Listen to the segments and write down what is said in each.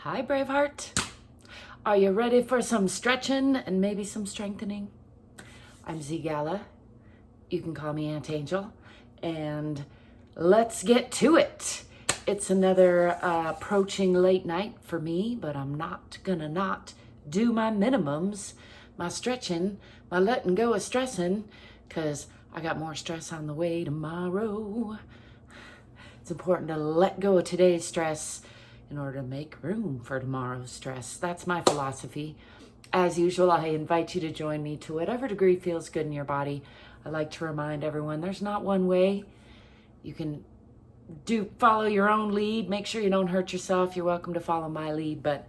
Hi, Braveheart. Are you ready for some stretching and maybe some strengthening? I'm ZGALA. You can call me Aunt Angel. And let's get to it. It's another approaching late night for me, but I'm not gonna not do my minimums, my stretching, my letting go of stressing, because I got more stress on the way tomorrow. It's important to let go of today's stress in order to make room for tomorrow's stress. That's my philosophy. As usual, I invite you to join me to whatever degree feels good in your body. I like to remind everyone there's not one way. You can follow your own lead. Make sure you don't hurt yourself. You're welcome to follow my lead, but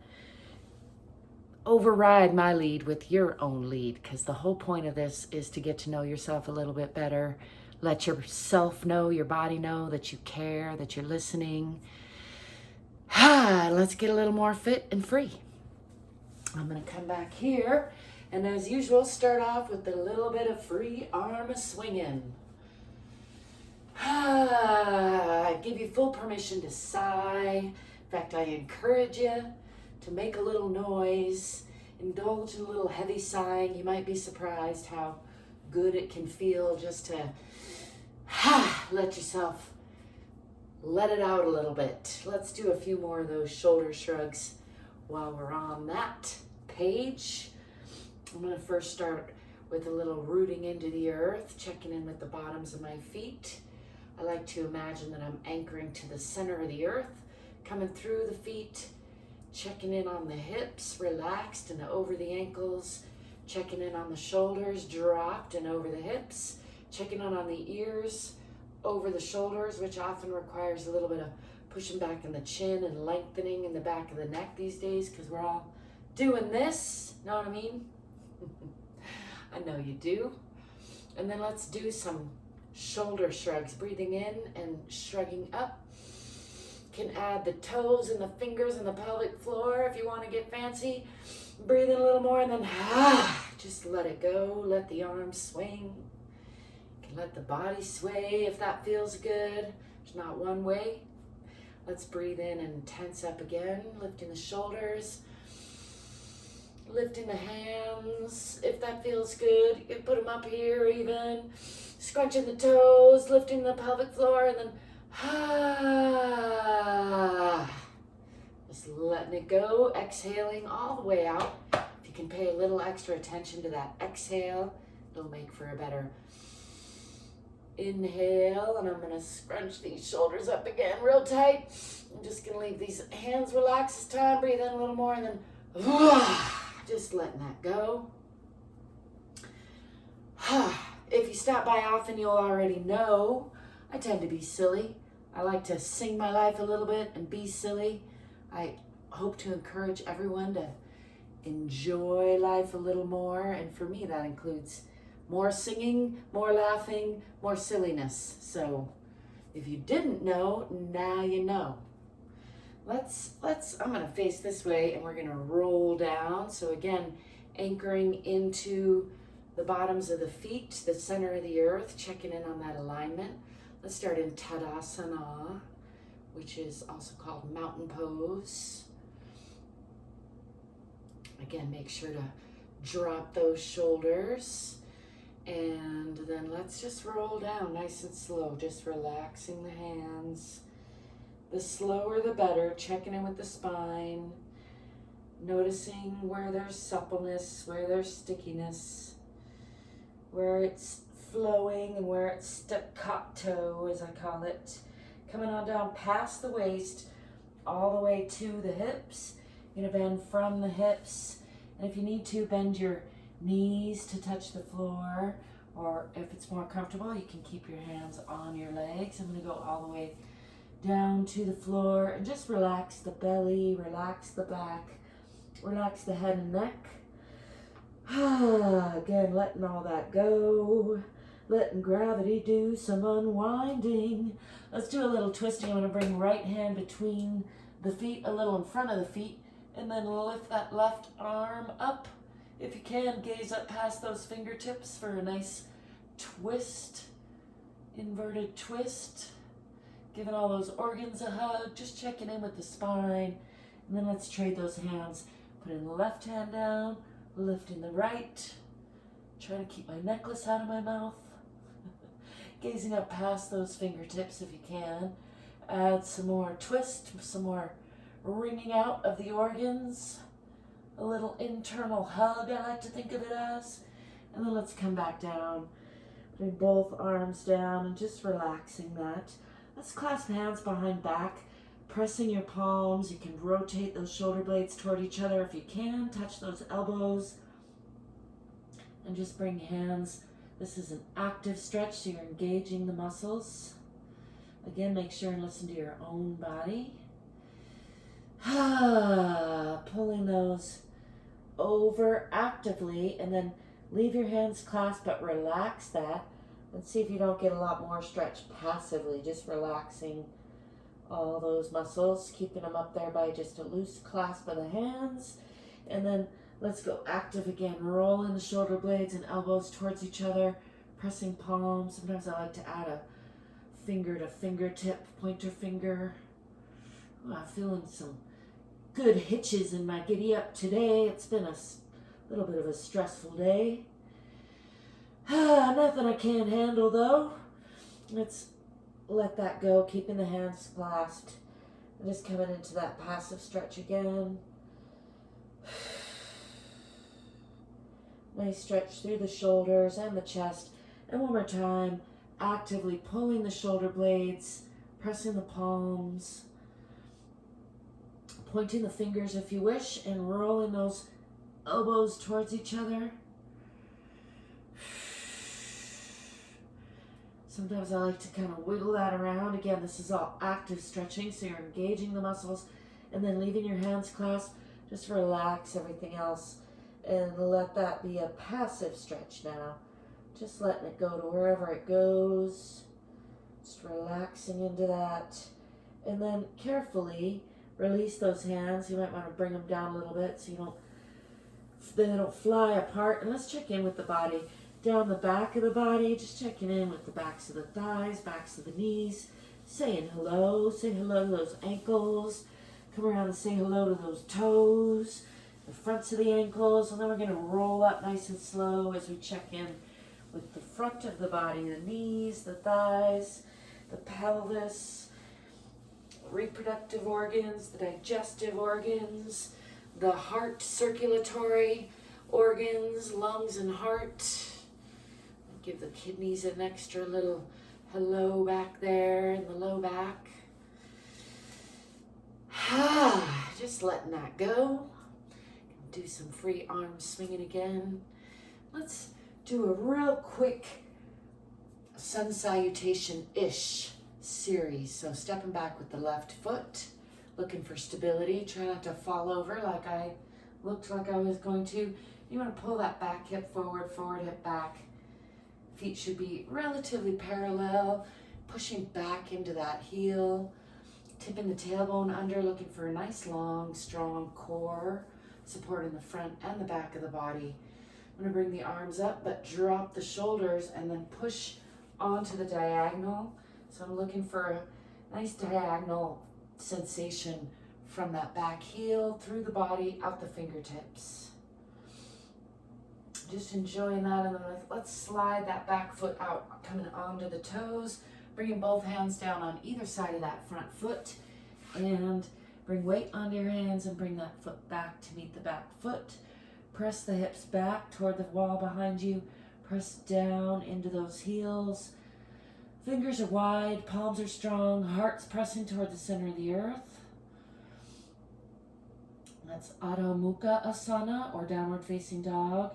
override my lead with your own lead, because the whole point of this is to get to know yourself a little bit better. Let yourself know, your body know that you care, that you're listening. Let's get a little more fit and free. I'm going to come back here and, as usual, start off with a little bit of free arm swinging. I give you full permission to sigh. In fact, I encourage you to make a little noise. Indulge in a little heavy sighing. You might be surprised how good it can feel just to let yourself let it out a little bit. Let's do a few more of those shoulder shrugs while we're on that page. I'm going to first start with a little rooting into the earth, checking in with the bottoms of my feet. I like to imagine that I'm anchoring to the center of the earth, coming through the feet, checking in on the hips, relaxed and over the ankles, checking in on the shoulders, dropped and over the hips, checking in on the ears, over the shoulders, which often requires a little bit of pushing back in the chin and lengthening in the back of the neck these days, because we're all doing this, know what I mean? I know you do. And then let's do some shoulder shrugs, breathing in and shrugging up. Can add the toes and the fingers and the pelvic floor if you want to get fancy. Breathe in a little more and then just let it go. Let the arms swing. Let the body sway if that feels good. There's not one way. Let's breathe in and tense up again, lifting the shoulders, lifting the hands if that feels good. You can put them up here even, scrunching the toes, lifting the pelvic floor, and then just letting it go, exhaling all the way out. If you can pay a little extra attention to that exhale, it'll make for a better inhale. And I'm going to scrunch these shoulders up again real tight. I'm just going to leave these hands relaxed this time. Breathe in a little more and then just letting that go. If you stop by often, you'll already know I tend to be silly. I like to sing my life a little bit and be silly. I hope to encourage everyone to enjoy life a little more, and for me that includes more singing, more laughing, more silliness. So if you didn't know, now you know. I'm gonna face this way and we're gonna roll down. So again, anchoring into the bottoms of the feet, the center of the earth, checking in on that alignment. Let's start in Tadasana, which is also called mountain pose. Again, make sure to drop those shoulders. And then let's just roll down nice and slow, just relaxing the hands. The slower the better, checking in with the spine, noticing where there's suppleness, where there's stickiness, where it's flowing and where it's staccato, as I call it. Coming on down past the waist, all the way to the hips. You're gonna bend from the hips, and if you need to, bend your knees to touch the floor, or if it's more comfortable, you can keep your hands on your legs. I'm going to go all the way down to the floor and just relax the belly, relax the back, relax the head and neck. Again, letting all that go, letting gravity do some unwinding. Let's do a little twisting. I'm going to bring right hand between the feet, a little in front of the feet, and then lift that left arm up. If you can, gaze up past those fingertips for a nice twist, inverted twist. Giving all those organs a hug, just checking in with the spine And then let's trade those hands. Putting the left hand down, lifting the right. Trying to keep my necklace out of my mouth. Gazing up past those fingertips if you can. Add some more twist, some more wringing out of the organs. A little internal hug, I like to think of it as. And then let's come back down. Putting both arms down and just relaxing that. Let's clasp hands behind back. Pressing your palms. You can rotate those shoulder blades toward each other if you can. Touch those elbows. And just bring hands. This is an active stretch, so you're engaging the muscles. Again, make sure and listen to your own body. Pulling those over actively, and then leave your hands clasped, but relax that. And see if you don't get a lot more stretch passively, just relaxing all those muscles, keeping them up there by just a loose clasp of the hands. And then let's go active again, rolling the shoulder blades and elbows towards each other, pressing palms. Sometimes I like to add a finger to fingertip, pointer finger. Oh, I'm feeling some good hitches in my giddy up today. It's been a little bit of a stressful day. Nothing I can't handle though. Let's let that go, keeping the hands clasped. And just coming into that passive stretch again. Nice stretch through the shoulders and the chest. And one more time, actively pulling the shoulder blades, pressing the palms, pointing the fingers if you wish, and rolling those elbows towards each other. Sometimes I like to kind of wiggle that around. Again, this is all active stretching, so you're engaging the muscles, and then leaving your hands clasped. Just relax everything else, and let that be a passive stretch now. Just letting it go to wherever it goes. Just relaxing into that. And then carefully release those hands. You might want to bring them down a little bit so they don't fly apart. And let's check in with the body. Down the back of the body, just checking in with the backs of the thighs, backs of the knees. Saying hello. Say hello to those ankles. Come around and say hello to those toes. The fronts of the ankles. And then we're going to roll up nice and slow as we check in with the front of the body, the knees, the thighs, the pelvis, reproductive organs, the digestive organs, the heart circulatory organs, lungs and heart. Give the kidneys an extra little hello back there in the low back. Just letting that go. Do some free arm swinging again. Let's do a real quick sun salutation-ish series. So stepping back with the left foot, looking for stability. Try not to fall over like I looked like I was going to. You want to pull that back hip forward, forward hip back. Feet should be relatively parallel, pushing back into that heel, tipping the tailbone under, looking for a nice long, strong core, supporting the front and the back of the body. I'm going to bring the arms up, but drop the shoulders and then push onto the diagonal. So I'm looking for a nice diagonal sensation from that back heel, through the body, out the fingertips. Just enjoying that, and then let's slide that back foot out, coming onto the toes, bringing both hands down on either side of that front foot, and bring weight onto your hands and bring that foot back to meet the back foot. Press the hips back toward the wall behind you, press down into those heels. Fingers are wide, palms are strong, heart's pressing toward the center of the earth. That's Adho Mukha Asana, or downward facing dog.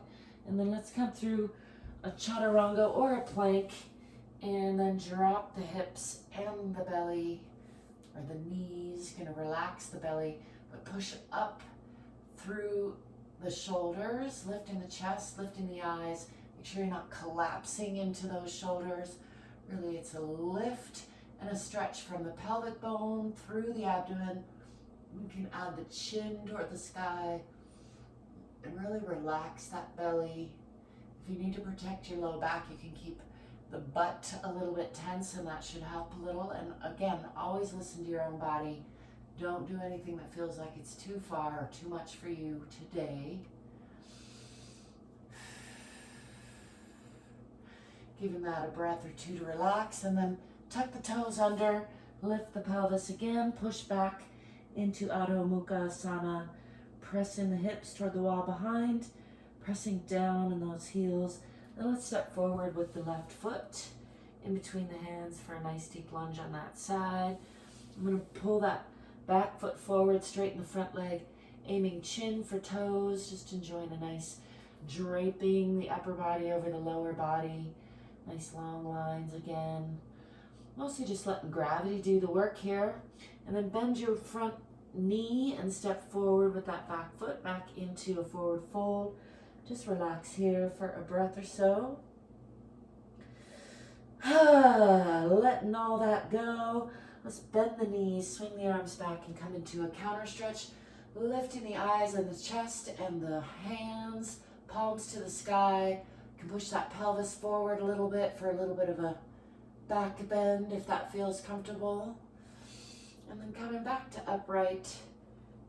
And then let's come through a chaturanga or a plank, and then drop the hips and the belly, or the knees. Gonna relax the belly, but push up through the shoulders, lifting the chest, lifting the eyes. Make sure you're not collapsing into those shoulders. Really, it's a lift and a stretch from the pelvic bone through the abdomen. You can add the chin toward the sky and really relax that belly. If you need to protect your low back, you can keep the butt a little bit tense, and that should help a little. And again, always listen to your own body. Don't do anything that feels like it's too far or too much for you today. Giving that a breath or two to relax, and then tuck the toes under, lift the pelvis again, push back into Adho Mukha Asana, pressing the hips toward the wall behind, pressing down in those heels. Then let's step forward with the left foot in between the hands for a nice deep lunge on that side. I'm going to pull that back foot forward, straighten the front leg, aiming chin for toes, just enjoying a nice draping the upper body over the lower body. Nice long lines again. Mostly just letting gravity do the work here. And then bend your front knee and step forward with that back foot back into a forward fold. Just relax here for a breath or so. Letting all that go. Let's bend the knees, swing the arms back, and come into a counter stretch. Lifting the eyes and the chest and the hands, palms to the sky. You can push that pelvis forward a little bit for a little bit of a back bend if that feels comfortable. And then coming back to upright,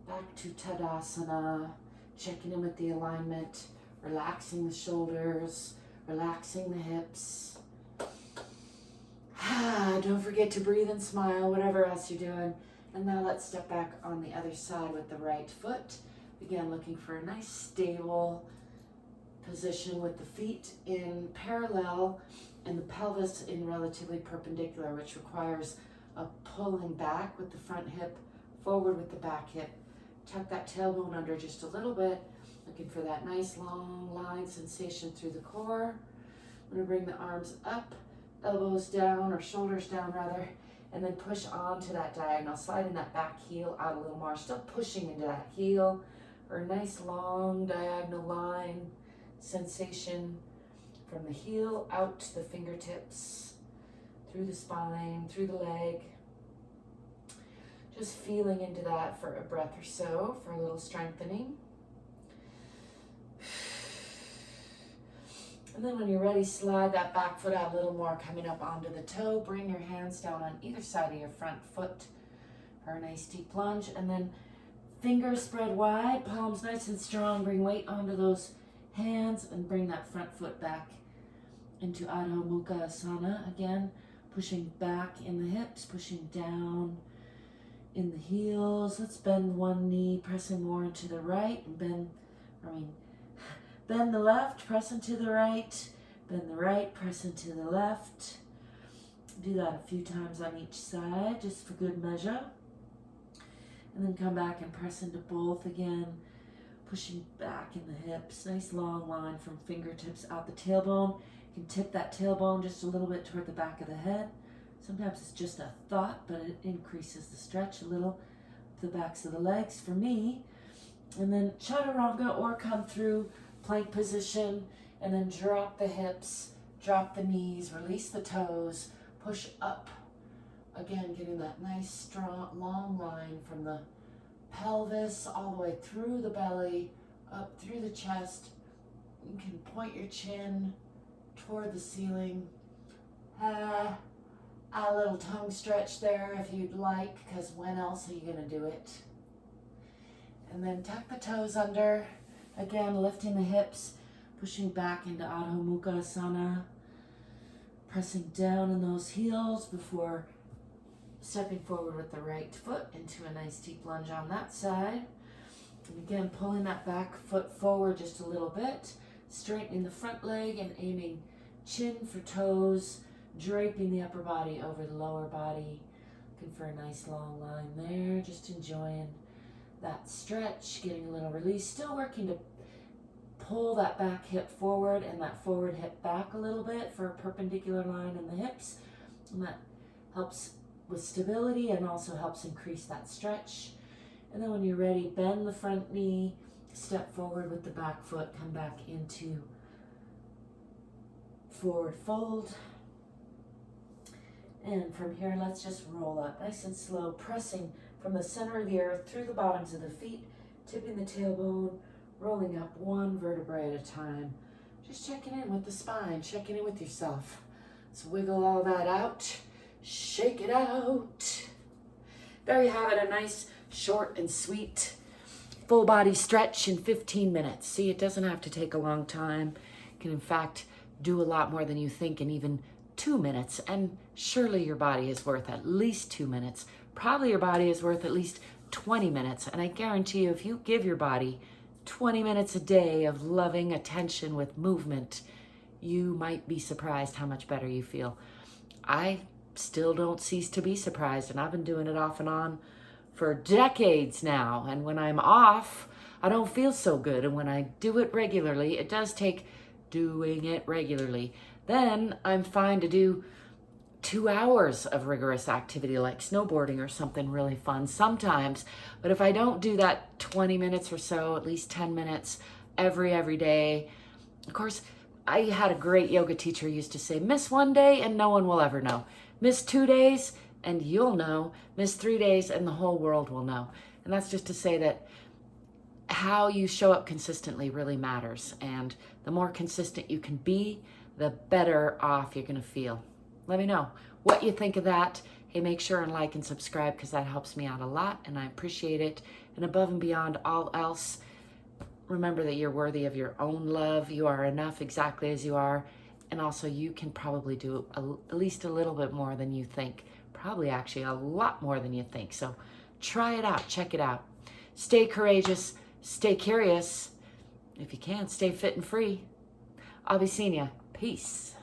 back to Tadasana, checking in with the alignment, relaxing the shoulders, relaxing the hips. Don't forget to breathe and smile, whatever else you're doing. And now let's step back on the other side with the right foot. Again, looking for a nice stable position with the feet in parallel and the pelvis in relatively perpendicular, which requires a pulling back with the front hip, forward with the back hip. Tuck that tailbone under just a little bit, looking for that nice long line sensation through the core. I'm going to bring the arms up, elbows down, or shoulders down rather, and then push onto that diagonal, sliding that back heel out a little more, still pushing into that heel, or a nice long diagonal line sensation from the heel out to the fingertips, through the spine, through the leg. Just feeling into that for a breath or so for a little strengthening. And then when you're ready, slide that back foot out a little more, coming up onto the toe. Bring your hands down on either side of your front foot for a nice deep lunge. And then fingers spread wide, palms nice and strong. Bring weight onto those hands and bring that front foot back into Adho Mukha Asana. Again, pushing back in the hips, pushing down in the heels. Let's bend one knee, pressing more into the right, and bend the left, press into the right, bend the right, press into the left. Do that a few times on each side, just for good measure. And then come back and press into both again, pushing back in the hips. Nice long line from fingertips out the tailbone. You can tip that tailbone just a little bit toward the back of the head. Sometimes it's just a thought, but it increases the stretch a little to the backs of the legs for me. And then chaturanga, or come through plank position, and then drop the hips, drop the knees, release the toes, push up. Again, getting that nice, strong, long line from the pelvis all the way through the belly, up through the chest. You can point your chin toward the ceiling. A little tongue stretch there if you'd like, because when else are you going to do it? And then tuck the toes under. Again, lifting the hips, pushing back into Adho Mukha Asana, pressing down in those heels before stepping forward with the right foot into a nice deep lunge on that side. And again, pulling that back foot forward just a little bit, straightening the front leg and aiming chin for toes, draping the upper body over the lower body. Looking for a nice long line there, just enjoying that stretch, getting a little release, still working to pull that back hip forward and that forward hip back a little bit for a perpendicular line in the hips, and that helps with stability and also helps increase that stretch. And then when you're ready, bend the front knee, step forward with the back foot, come back into forward fold. And from here, let's just roll up nice and slow, pressing from the center of the earth through the bottoms of the feet, tipping the tailbone, rolling up one vertebrae at a time. Just checking in with the spine, checking in with yourself. Let's wiggle all that out, shake it out. There you have it, a nice short and sweet full body stretch in 15 minutes. See, it doesn't have to take a long time. You can in fact do a lot more than you think in even 2 minutes, and surely your body is worth at least 2 minutes. Probably your body is worth at least 20 minutes, and I guarantee you if you give your body 20 minutes a day of loving attention with movement, you might be surprised how much better you feel. I still don't cease to be surprised, and I've been doing it off and on for decades now, and when I'm off, I don't feel so good, and when I do it regularly, it does take doing it regularly, then I'm fine to do 2 hours of rigorous activity like snowboarding or something really fun sometimes. But if I don't do that 20 minutes or so, at least 10 minutes every day, of course, I had a great yoga teacher who used to say, miss 1 day and no one will ever know. Miss 2 days and you'll know. Miss 3 days and the whole world will know. And that's just to say that how you show up consistently really matters. And the more consistent you can be, the better off you're going to feel. Let me know what you think of that. Hey, make sure and like and subscribe because that helps me out a lot and I appreciate it. And above and beyond all else, remember that you're worthy of your own love. You are enough exactly as you are. And also you can probably do at least a little bit more than you think. Probably actually a lot more than you think. So try it out. Check it out. Stay courageous. Stay curious. If you can, stay fit and free. I'll be seeing ya. Peace.